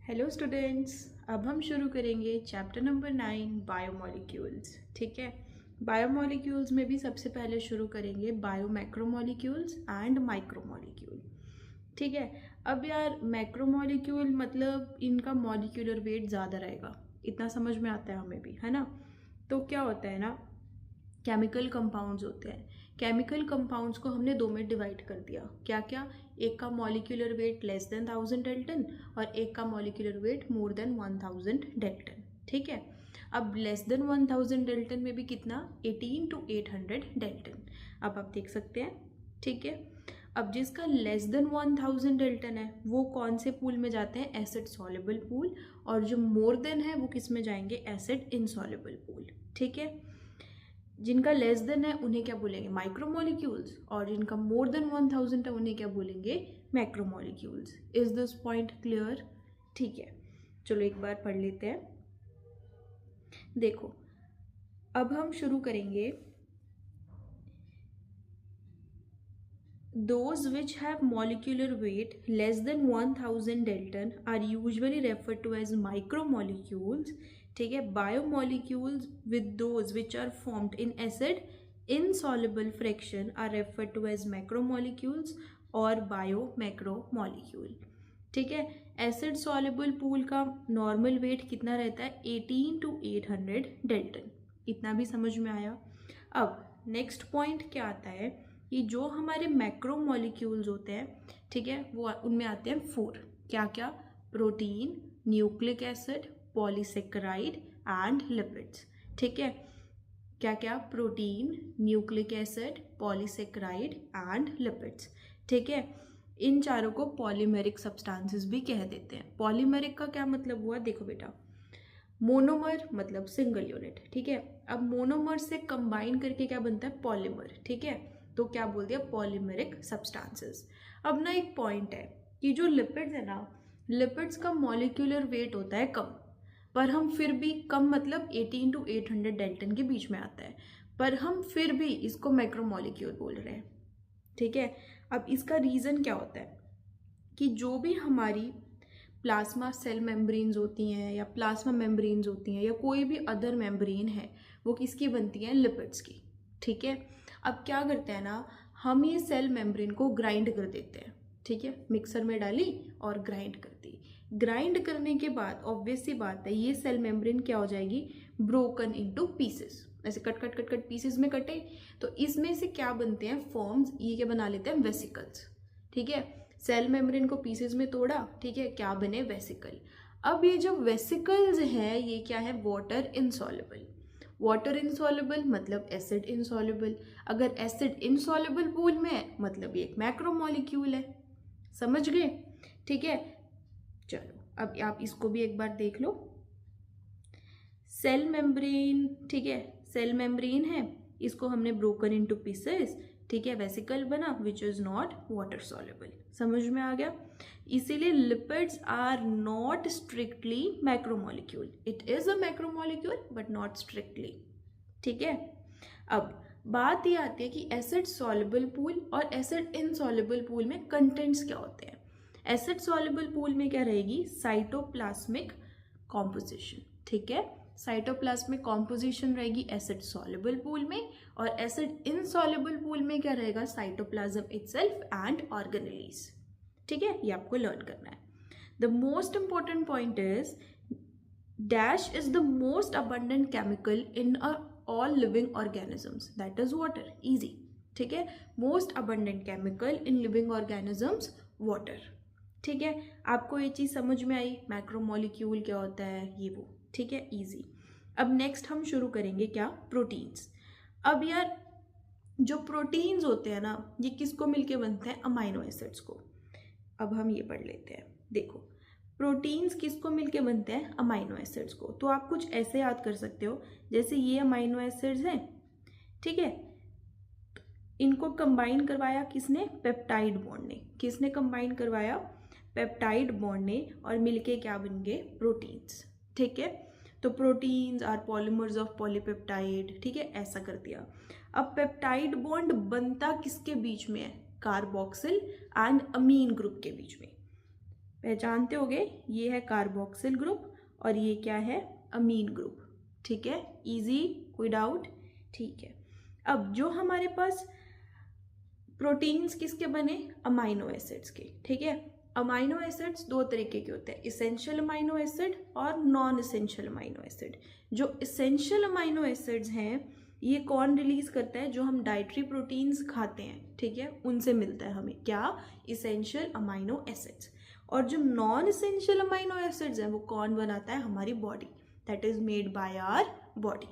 Hello students. अब हम शुरू करेंगे चैप्टर नंबर 9 बायोमोलिक्यूल्स। ठीक है, बायोमोलिक्यूल्स में भी सबसे पहले शुरू करेंगे बायोमैक्रोमोलिक्यूल्स एंड माइक्रोमोलिक्यूल। ठीक है, अब यार मैक्रोमोलिक्यूल मतलब इनका मॉलिक्यूलर वेट ज़्यादा रहेगा, इतना समझ में आता है हमें भी, है ना। तो क्या होता है ना, केमिकल कंपाउंड्स होते हैं। केमिकल कंपाउंड्स को हमने दो में डिवाइड कर दिया। क्या क्या? एक का molecular weight less than 1000 dalton और एक का molecular weight more than 1000 dalton. ठीक है, अब लेस देन 1000 डेल्टन में भी कितना? 18 to 800 डेल्टन। अब आप देख सकते हैं। ठीक है, अब जिसका लेस देन 1000 डेल्टन है वो कौन से पूल में जाते हैं? Acid soluble pool. और जो मोर देन है वो किस में जाएंगे? Acid insoluble pool. ठीक है, जिनका लेस देन है उन्हें क्या बोलेंगे? माइक्रोमोलिक्यूल्स। और जिनका मोर देन 1000 है उन्हें क्या बोलेंगे? Macromolecules. Is this point clear? ठीक है, चलो एक बार पढ़ लेते हैं। देखो, अब हम शुरू करेंगे। Those which have molecular weight less than 1000 Dalton are usually referred to as micromolecules. ठीक है, biomolecules with those which are formed in acid insoluble fraction are referred to as macromolecules और biomacromolecule. ठीक है, एसिड सॉल्युबल पूल का normal weight कितना रहता है? 18 to 800 Dalton. इतना भी समझ में आया। अब नेक्स्ट पॉइंट क्या आता है कि जो हमारे मैक्रोमोलिक्यूल्स होते हैं, ठीक है, वो उनमें आते हैं 4। क्या क्या? Protein, nucleic acid, polysaccharide and lipids. ठीक है, क्या क्या? Protein, nucleic acid, polysaccharide and lipids. ठीक है, इन चारों को पॉलीमेरिक सब्सटेंसेस भी कह देते हैं। पॉलीमेरिक का क्या मतलब हुआ? देखो बेटा, मोनोमर मतलब सिंगल यूनिट। ठीक है, अब मोनोमर से कंबाइन करके क्या बनता है? पॉलीमर। ठीक है, तो क्या बोल दिया? Polymeric substances. अब ना एक पॉइंट है कि जो लिपिड्स है ना, लिपिड्स का मॉलिक्यूलर वेट होता है कम, पर हम फिर भी कम मतलब 18 to 800 डेल्टन के बीच में आता है, पर हम फिर भी इसको मैक्रोमोलिक्यूल बोल रहे हैं। ठीक है, अब इसका रीज़न क्या होता है कि जो भी हमारी प्लाज्मा सेल मेम्ब्रेन्स होती हैं या प्लाज्मा मेम्ब्रेन्स होती हैं या कोई भी अदर मेम्ब्रेन है, वो किसकी बनती हैं? लिपिड्स की। ठीक है, अब क्या करते हैं ना, हम ये सेल मेम्ब्रेन को ग्राइंड कर देते हैं। ठीक है, मिक्सर में डाली और ग्राइंड कर दी। ग्राइंड करने के बाद ऑब्वियस सी बात है ये सेल मेम्ब्रेन क्या हो जाएगी? Broken into pieces. ऐसे cut cut cut cut pieces में कटे तो इसमें से क्या बनते हैं? फॉर्म्स। ये क्या बना लेते हैं? वेसिकल्स। ठीक है, सेल मेम्ब्रेन को पीसेस में तोड़ा, ठीक है, क्या बने? वेसिकल। अब ये जो वेसिकल्स हैं ये क्या है? Water insoluble. वाटर इनसॉल्युबल मतलब एसिड इनसॉल्युबल। अगर एसिड इनसॉल्युबल पूल में है मतलब ये एक मैक्रोमोलिक्यूल है। समझ गए? ठीक है, चलो अब आप इसको भी एक बार देख लो। सेल मेम्ब्रेन, ठीक है, सेल मेम्ब्रेन है, इसको हमने ब्रोकन इनटू पीसेस, ठीक है, वेसिकल बना which is not water soluble. समझ में आ गया? इसीलिए lipids are not strictly macromolecule. It is a macromolecule but not strictly. ठीक है, अब बात ये आती है कि एसिड सॉल्युबल पूल और एसिड इनसॉल्युबल पूल में कंटेंट्स क्या होते हैं। एसिड सॉल्युबल पूल में क्या रहेगी? Cytoplasmic composition. ठीक है, साइटोप्लाज्मिक कॉम्पोजिशन रहेगी एसिड सॉल्युबल पूल में, और एसिड इनसॉल्युबल पूल में क्या रहेगा? Cytoplasm itself and organelles. ठीक है, ये आपको लर्न करना है। The most important point is dash is the most abundant chemical in all living organisms, that is water. Easy. ठीक है, most abundant chemical in living organisms water. ठीक है, आपको ये चीज समझ में आई? मैक्रोमोलिक्यूल क्या होता है ये वो। ठीक है, इजी। अब नेक्स्ट हम शुरू करेंगे क्या? प्रोटीन्स। अब यार जो प्रोटीन्स होते हैं ना ये किसको मिलके बनते हैं? अमाइनो एसिड्स को। अब हम ये पढ़ लेते हैं। देखो, प्रोटीन्स किसको मिलके बनते हैं? अमाइनो एसिड्स को। तो आप कुछ ऐसे याद कर सकते हो जैसे ये अमाइनो एसिड्स हैं, ठीक है, इनको कंबाइन करवाया किसने? पेप्टाइड बॉन्ड ने। किसने कंबाइन करवाया? पेप्टाइड बॉन्ड ने, और मिलके क्या बन गए? प्रोटीन्स। ठीक है, तो proteins are polymers of polypeptide. ठीक है, ऐसा कर दिया। अब पेप्टाइड बॉन्ड बनता किसके बीच में है? कार्बोक्सिल एंड अमीन ग्रुप के बीच में। पहचानते होगे, ये है कार्बोक्सिल ग्रुप और ये क्या है, अमीन ग्रुप। ठीक है, इजी, कोई डाउट? ठीक है, अब जो हमारे पास प्रोटीन्स किसके बने, अमाइनो एसिड्स के। ठीक है, अमाइनो एसिड्स दो तरीके के होते हैं, इसेंशियल अमाइनो एसिड और नॉन इसेंशियल अमाइनो एसिड। जो इसेंशियल अमाइनो एसिड्स हैं ये कौन रिलीज करता है, जो हम डाइटरी प्रोटीन्स खाते हैं, ठीक है, उनसे मिलता है हमें क्या, इसेंशियल अमाइनो एसिड्स। और जो नॉन इसेंशियल अमाइनो एसिड्स हैं वो कौन बनाता है, हमारी body, that is made by our body.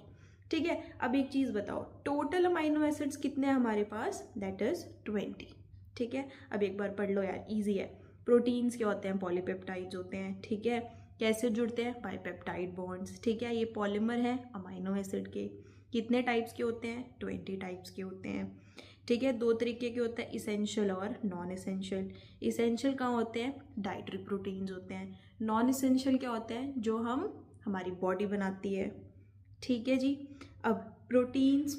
ठीक है, अब एक चीज़ बताओ, टोटल अमाइनो एसिड्स कितने हैं हमारे पास, दैट इज 20। ठीक है, अब एक बार पढ़ लो यार, इजी है। प्रोटीन्स क्या होते हैं, पॉलीपेप्टाइड्स होते हैं। ठीक है, कैसे जुड़ते हैं, बाय पेप्टाइड बॉन्ड्स। ठीक है, ये पॉलीमर है अमाइनो एसिड के। कितने टाइप्स के होते हैं, 20 टाइप्स के होते हैं। ठीक है, दो तरीके के होते हैं, इसेंशियल और नॉन इसेंशियल। इसेंशियल कहाँ होते हैं, डाइटरी प्रोटीन्स होते हैं। नॉन इसेंशियल क्या होते हैं, जो हमारी बॉडी बनाती है। ठीक है जी, अब प्रोटीन्स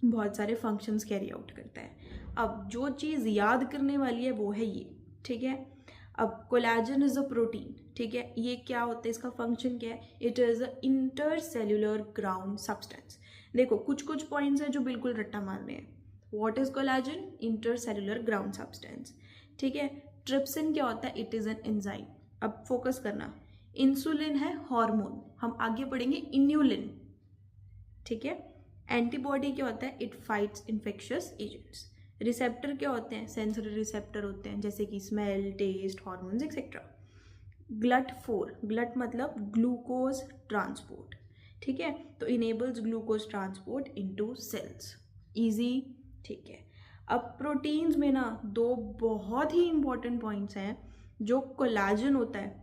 बहुत सारे फंक्शंस कैरी आउट करता है। अब जो चीज़ याद करने वाली है वो है ये। ठीक है, अब कोलेजन इज अ प्रोटीन। ठीक है, ये क्या होता है, इसका फंक्शन क्या है, it is a intercellular ground substance. देखो कुछ कुछ पॉइंट्स हैं जो बिल्कुल रट्टा मारने हैं। What is collagen, intercellular ground substance. ठीक है, ट्रिप्सिन क्या होता है, इट इज़ एन एंजाइम। अब फोकस करना, इंसुलिन है हार्मोन, हम आगे पढ़ेंगे इन्यूलिन। ठीक है, एंटीबॉडी क्या होता है, it fights infectious agents. Receptor क्या होते हैं, सेंसरी रिसेप्टर होते हैं, जैसे कि smell, taste, hormones etcetera. GLUT4, GLUT मतलब ग्लूकोज ट्रांसपोर्ट। ठीक है, तो enables glucose transport into cells, easy. ठीक है, अब प्रोटीन्स में ना दो बहुत ही इंपॉर्टेंट पॉइंट्स हैं, जो कोलेजन होता है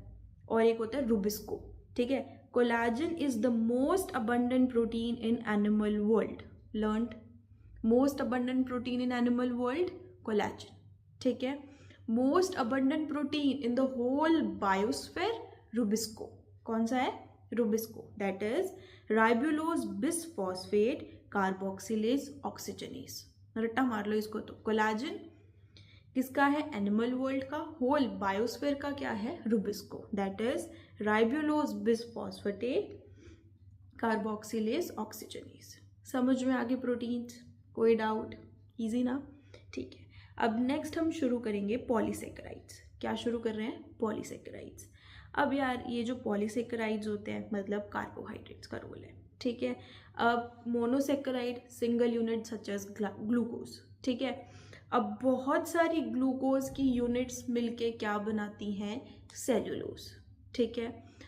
और एक होता है रुबिस्को। ठीक है, collagen is the most abundant protein in animal world, learned. Most abundant protein in animal world, collagen. ठीक है, most abundant protein in the whole biosphere, rubisco. कौन सा है, rubisco, that is ribulose bisphosphate carboxylase oxygenase. रट्टा मार लो इसको, तो कोलेजन किसका है, एनिमल वर्ल्ड का, होल बायोस्फीयर का क्या है, rubisco, that is ribulose bisphosphate carboxylase oxygenase. समझ में आ गए प्रोटीन्स, कोई डाउट, इजी ना। ठीक है, अब नेक्स्ट हम शुरू करेंगे पॉलीसेकेराइड्स। क्या शुरू कर रहे हैं, पॉलीसेकेराइड्स। अब यार ये जो पॉलीसेकेराइड्स होते हैं मतलब कार्बोहाइड्रेट्स का रोल है। ठीक है, अब monosaccharide single unit such as glucose. ठीक है, अब बहुत सारी ग्लूकोज की यूनिट्स मिलके क्या बनाती हैं, सेल्यूलोज। ठीक है,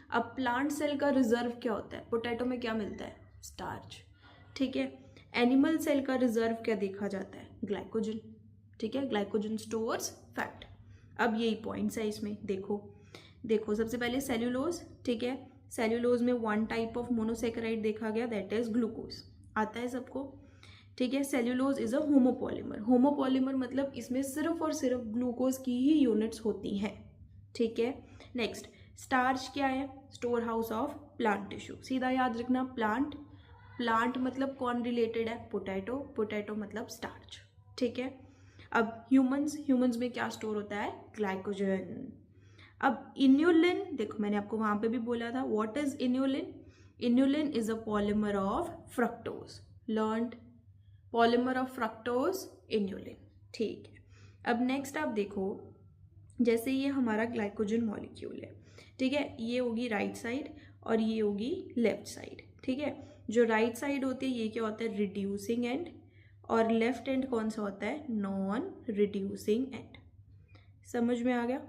अब प्लांट सेल का रिजर्व क्या होता है, पोटैटो में क्या मिलता है, स्टार्च। ठीक है, एनिमल सेल का रिजर्व क्या देखा जाता है, ग्लाइकोजन। ठीक है, ग्लाइकोजन स्टोर्स फैट। अब यही पॉइंट्स है इसमें, देखो सबसे पहले सेल्यूलोज। ठीक है, सेल्यूलोज में वन टाइप ऑफ मोनोसेकेराइड देखा गया, दैट इज ग्लूकोज, आता है सबको। ठीक है, cellulose is a homopolymer. Homopolymer मतलब इसमें सिर्फ और सिर्फ ग्लूकोज की ही यूनिट्स होती हैं। ठीक है, नेक्स्ट स्टार्च क्या है, store house of plant tissue. सीधा याद रखना, प्लांट मतलब कौन रिलेटेड है, पोटैटो, पोटैटो मतलब स्टार्च। ठीक है, अब ह्यूमंस में क्या स्टोर होता है, ग्लाइकोजन। अब इन्यूलिन, देखो मैंने आपको वहां पे भी बोला था, what is inulin, inulin is a polymer of fructose, learned, polymer of fructose inulin. ठीक है, अब नेक्स्ट आप देखो, जैसे ये हमारा ग्लाइकोजन मॉलिक्यूल है। ठीक है, ये होगी राइट साइड और ये होगी लेफ्ट साइड। ठीक है, जो राइट साइड होती है ये क्या होता है, रिड्यूसिंग एंड, और लेफ्ट एंड कौन सा होता है, नॉन रिड्यूसिंग एंड। समझ में आ गया,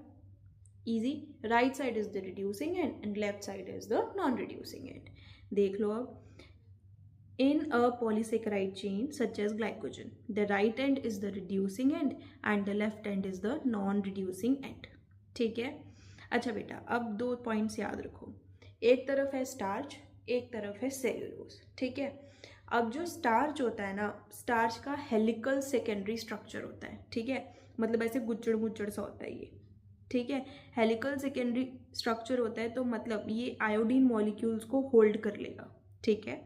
easy. Right side is the reducing and and left side is the non reducing and. देख लो अब, in a polysaccharide chain such as glycogen, the right end is the reducing end and the left end is the non-reducing end. ठीक है, अच्छा बेटा अब दो points याद रखो, एक तरफ है स्टार्च, एक तरफ है सेल्यूलोज। ठीक है, अब जो स्टार्च होता है ना, स्टार्च का हेलिकल सेकेंडरी स्ट्रक्चर होता है। ठीक है, मतलब ऐसे गुच्चड़ गुच्चड़ सा होता है ये। ठीक है, हेलिकल सेकेंडरी स्ट्रक्चर होता है तो मतलब ये आयोडीन मॉलिक्यूल्स को होल्ड कर लेगा। ठीक है,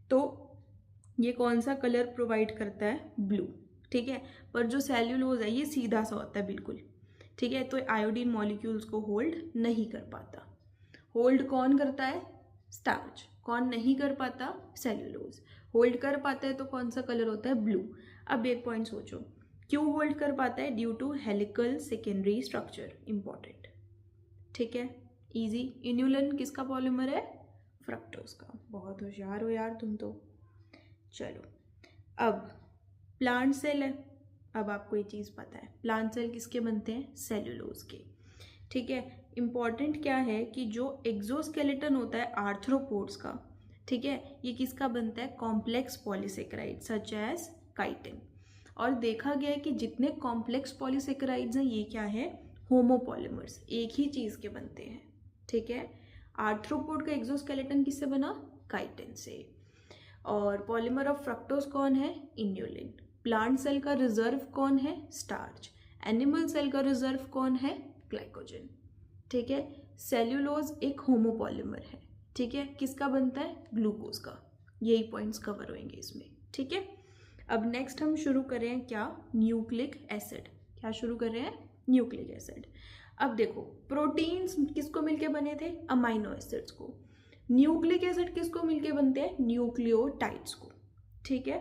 तो ये कौन सा कलर प्रोवाइड करता है, ब्लू। ठीक है, पर जो सेल्यूलोज है ये सीधा सा होता है बिल्कुल, ठीक है, तो आयोडीन मॉलिक्यूल्स को होल्ड नहीं कर पाता। होल्ड कौन करता है? स्टार्च। कौन नहीं कर पाता? सेल्यूलोज। होल्ड कर पाता है तो कौन सा कलर होता है? ब्लू। अब एक पॉइंट सोचो, क्यों होल्ड कर पाता है? Due to helical secondary structure. Important, ठीक है, इजी। इन्यूलिन किसका पॉलीमर है? फ्रक्टोज का। बहुत होशियार हो यार तुम तो। चलो, अब प्लांट सेल है। अब आपको ये चीज़ पता है, प्लांट सेल किसके बनते हैं? सेल्यूलोज के। ठीक है, इम्पॉर्टेंट क्या है कि जो एक्सोस्केलेटन होता है आर्थ्रोपोड्स का, ठीक है, ये किसका बनता है? Complex polysaccharide such as chitin. और देखा गया है कि जितने कॉम्प्लेक्स पॉलीसेकेराइड्स हैं ये क्या है? होमोपॉलीमर्स, एक ही चीज़ के बनते हैं। ठीक है, आर्थ्रोपोड का एक्सोस्केलेटन किससे बना? काइटिन से। और पॉलीमर ऑफ फ्रक्टोज कौन है? इन्यूलिन। प्लांट सेल का रिजर्व कौन है? स्टार्च। एनिमल सेल का रिजर्व कौन है? ग्लाइकोजन। ठीक है, सेल्यूलोज एक होमोपॉलीमर है। ठीक है, किसका बनता है? ग्लूकोज का। यही पॉइंट्स कवर होंगे इसमें। ठीक है, अब नेक्स्ट हम शुरू कर रहे हैं क्या? Nucleic acid. क्या शुरू कर रहे हैं? Nucleic acid. अब देखो, प्रोटीन्स किसको मिलके बने थे? अमाइनो एसिड्स को। न्यूक्लिक एसिड किसको मिलके बनते हैं? न्यूक्लियोटाइड्स को। ठीक है,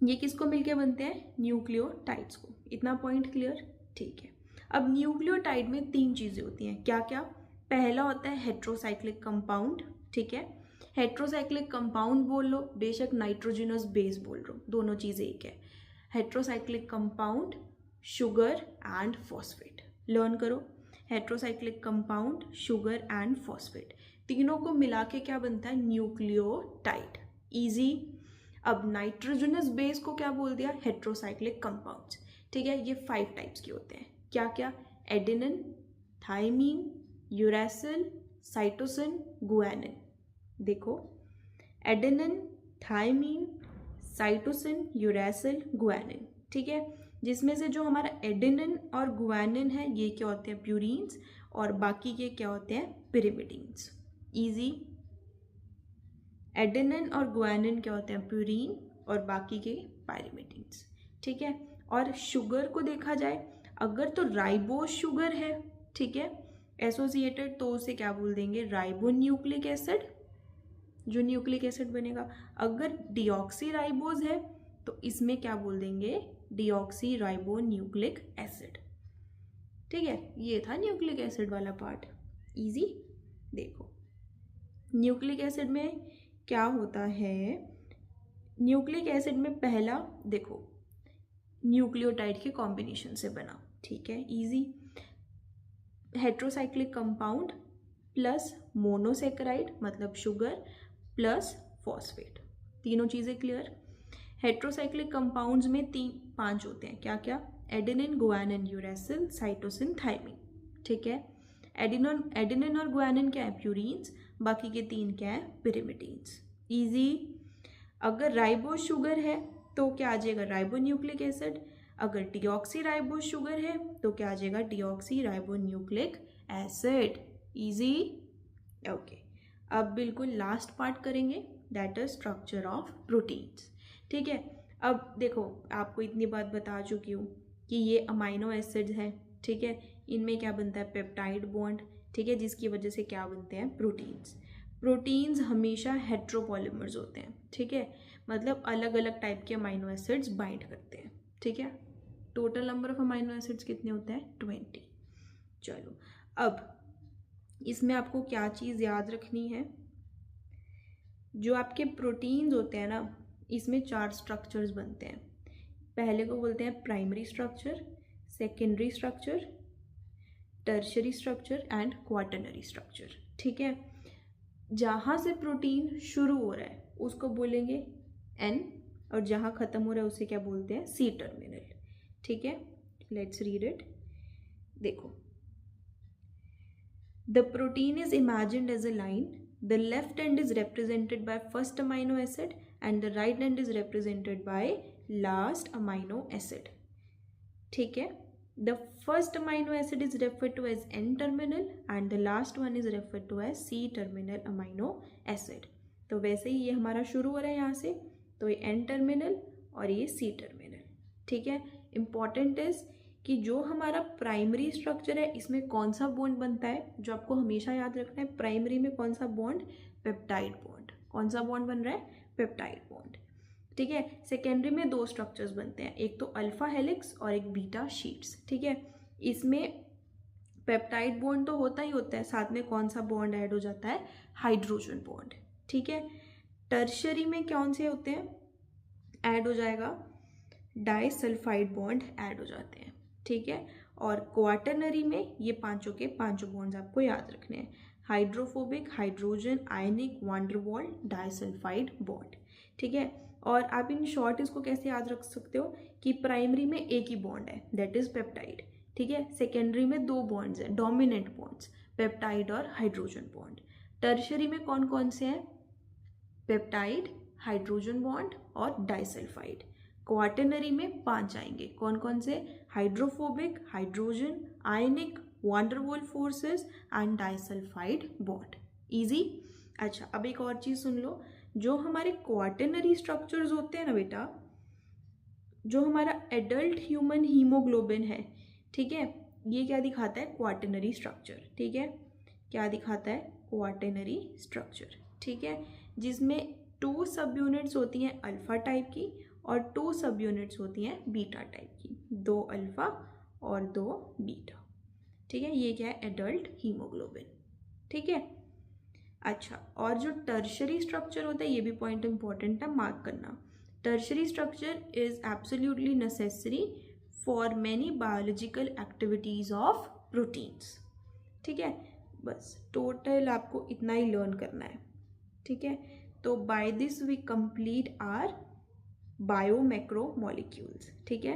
ये किसको मिलके बनते हैं? न्यूक्लियोटाइड्स को। इतना पॉइंट क्लियर? ठीक है, अब न्यूक्लियोटाइड में 3 चीज़ें होती हैं। क्या क्या? पहला होता है हेट्रोसाइक्लिक कंपाउंड। ठीक है, हेट्रोसाइक्लिक कंपाउंड बोल लो, बेशक नाइट्रोजिनस बेस बोल लो, दोनों चीज़ें एक है। Heterocyclic compound, sugar and phosphate. Learn करो, heterocyclic compound, sugar and phosphate, तीनों को मिला के क्या बनता है? न्यूक्लियोटाइड। इजी। अब नाइट्रोजनस बेस को क्या बोल दिया? Heterocyclic compounds. ठीक है, ये 5 टाइप्स के होते हैं। क्या क्या? Adenine, thymine, uracil, cytosine, guanine. देखो, adenine, thymine, cytosine, uracil, guanine. ठीक है, जिसमें से जो हमारा एडेनिन और गुआनिन है ये क्या होते हैं? प्यूरीन्स। और बाकी के क्या होते हैं? पिरिमिडीन्स। इजी। एडेनिन और गुआनिन क्या होते हैं? प्यूरीन। और बाकी के पायरिमिडीन्स। ठीक है, और शुगर को देखा जाए, अगर तो राइबोस शुगर है, ठीक है, एसोसिएटेड, तो उसे क्या बोल देंगे? राइबोन्यूक्लिक एसिड, जो न्यूक्लिक एसिड बनेगा। अगर डिऑक्सी राइबोज है तो इसमें क्या बोल देंगे? Deoxy ribonucleic acid. ठीक है, ये था न्यूक्लिक एसिड वाला पार्ट। इजी। देखो, न्यूक्लिक एसिड में क्या होता है? न्यूक्लिक एसिड में पहला देखो, न्यूक्लियोटाइड के कॉम्बिनेशन से बना। ठीक है, easy. Heterocyclic compound plus monosaccharide मतलब शुगर प्लस फॉस्फेट, तीनों चीज़ें क्लियर? हेट्रोसाइक्लिक कंपाउंड्स में 5 होते हैं। क्या क्या? Adenine, guanine, uracil, cytosine, thymine. ठीक है, एडेनिन और गुआनिन क्या है? प्यूरीन्स। बाकी के 3 क्या है? पिरिमिडीन्स। इजी। अगर राइबोस शुगर है तो क्या आ जाएगा? Ribonucleic acid. अगर डिऑक्सी राइबोस शुगर है तो क्या आ जाएगा? Deoxy ribonucleic acid. Easy. Okay, अब बिल्कुल लास्ट पार्ट करेंगे, that is structure of proteins. ठीक है, अब देखो, आपको इतनी बात बता चुकी हूँ कि ये अमाइनो एसिड्स हैं। ठीक है, इनमें क्या बनता है? Peptide bond. ठीक है, जिसकी वजह से क्या बनते हैं? प्रोटीन्स। प्रोटीन्स हमेशा हेट्रोपॉलीमर्स होते हैं। ठीक है, मतलब अलग अलग टाइप के अमाइनो एसिड्स बाइंड करते हैं। ठीक है, total number of amino acids कितने होते हैं? 20। चलो, अब इसमें आपको क्या चीज़ याद रखनी है? जो आपके प्रोटीन्स होते हैं ना, इसमें 4 स्ट्रक्चर्स बनते हैं। पहले को बोलते हैं primary structure, secondary structure, tertiary structure and quaternary structure. ठीक है, जहाँ से प्रोटीन शुरू हो रहा है उसको बोलेंगे एन, और जहाँ ख़त्म हो रहा है उसे क्या बोलते हैं? C terminal. ठीक है, लेट्स रीड इट। देखो, the protein is imagined as a line, the left end is represented by first amino acid and the right end is represented by last amino acid. ठीक है, the first amino acid is referred to as N terminal and the last one is referred to as C terminal amino acid. तो वैसे ही ये हमारा शुरू हो रहा है यहाँ से, तो ये N terminal और ये C terminal. ठीक है, important is कि जो हमारा प्राइमरी स्ट्रक्चर है इसमें कौन सा बॉन्ड बनता है, जो आपको हमेशा याद रखना है, प्राइमरी में कौन सा बॉन्ड, पेप्टाइड बॉन्ड। कौन सा बॉन्ड बन रहा है, पेप्टाइड बॉन्ड, ठीक है। सेकेंडरी में दो स्ट्रक्चर्स बनते हैं, एक तो अल्फा हेलिक्स और एक बीटा शीट्स, ठीक है। इसमें पेप्टाइड बॉन्ड तो होता ही होता है, साथ में कौन सा बॉन्ड ऐड हो जाता है, हाइड्रोजन बॉन्ड, ठीक है। टर्शरी में कौन से होते हैं, ऐड हो जाएगा, डाइसल्फाइड बॉन्ड ऐड हो जाते हैं, ठीक है। और क्वाटरनरी में ये पांचों के पांचों बॉन्ड्स आपको याद रखने हैं, hydrophobic, hydrogen ionic, वांडरवॉल, disulphide bond, ठीक है। और आप इन शॉर्ट इसको कैसे याद रख सकते हो कि प्राइमरी में एक ही बॉन्ड है, दैट इज पेप्टाइड, ठीक है। सेकेंडरी में दो बॉन्ड्स हैं, डोमिनेंट बॉन्ड्स, पेप्टाइड और हाइड्रोजन बॉन्ड। टर्शरी में कौन कौन से हैं, पेप्टाइड, हाइड्रोजन बॉन्ड और डाइसल्फाइड। क्वाटरनरी में पांच आएंगे, कौन कौन से, hydrophobic, hydrogen ionic, van der Waals forces and disulphide bond. Easy. अच्छा, अब एक और चीज सुन लो, जो हमारे क्वाटरनरी स्ट्रक्चर्स होते हैं ना बेटा, जो हमारा एडल्ट ह्यूमन हीमोग्लोबिन है, ठीक है, ये क्या दिखाता है, क्वाटरनरी स्ट्रक्चर, ठीक है। क्या दिखाता है, क्वाटरनरी स्ट्रक्चर, ठीक है, जिसमें 2 सब यूनिट्स होती हैं अल्फा टाइप की और 2 सब यूनिट्स होती हैं बीटा टाइप की, 2 अल्फा और 2 बीटा, ठीक है। ये क्या है, एडल्ट हीमोग्लोबिन, ठीक है। अच्छा, और जो टर्शरी स्ट्रक्चर होता है, ये भी पॉइंट इंपॉर्टेंट है, मार्क करना। Tertiary structure is absolutely necessary for many biological activities of proteins, ठीक है। बस टोटल आपको इतना ही लर्न करना है, ठीक है। तो by this we complete our biomacromolecules, ठीक है।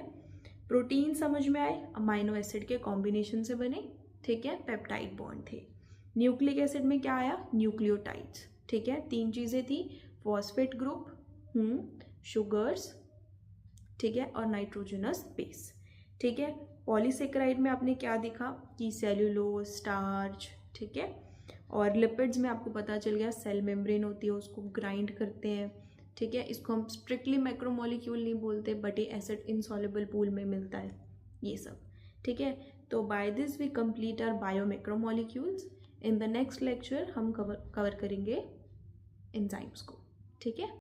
प्रोटीन समझ में आए, अमाइनो एसिड के कॉम्बिनेशन से बने, ठीक है, पेप्टाइड बॉन्ड थे। न्यूक्लिक एसिड में क्या आया, न्यूक्लियोटाइड्स, ठीक है, 3 चीजें थी, फॉस्फेट ग्रुप, शुगर्स, ठीक है, और नाइट्रोजनस बेस, ठीक है। पॉलीसेकेराइड में आपने क्या देखा कि सेल्यूलोज, स्टार्च, ठीक है। और लिपिड्स में आपको पता चल गया सेल मेम्ब्रेन होती है, उसको ग्राइंड करते हैं, ठीक है। इसको हम स्ट्रिक्टली मैक्रोमोलिक्यूल नहीं बोलते, बट ये एसिड इनसॉल्युबल पूल में मिलता है, ये सब, ठीक है। तो by this we complete our biomacromolecules. In the next lecture हम कवर करेंगे एंजाइम्स को, ठीक है।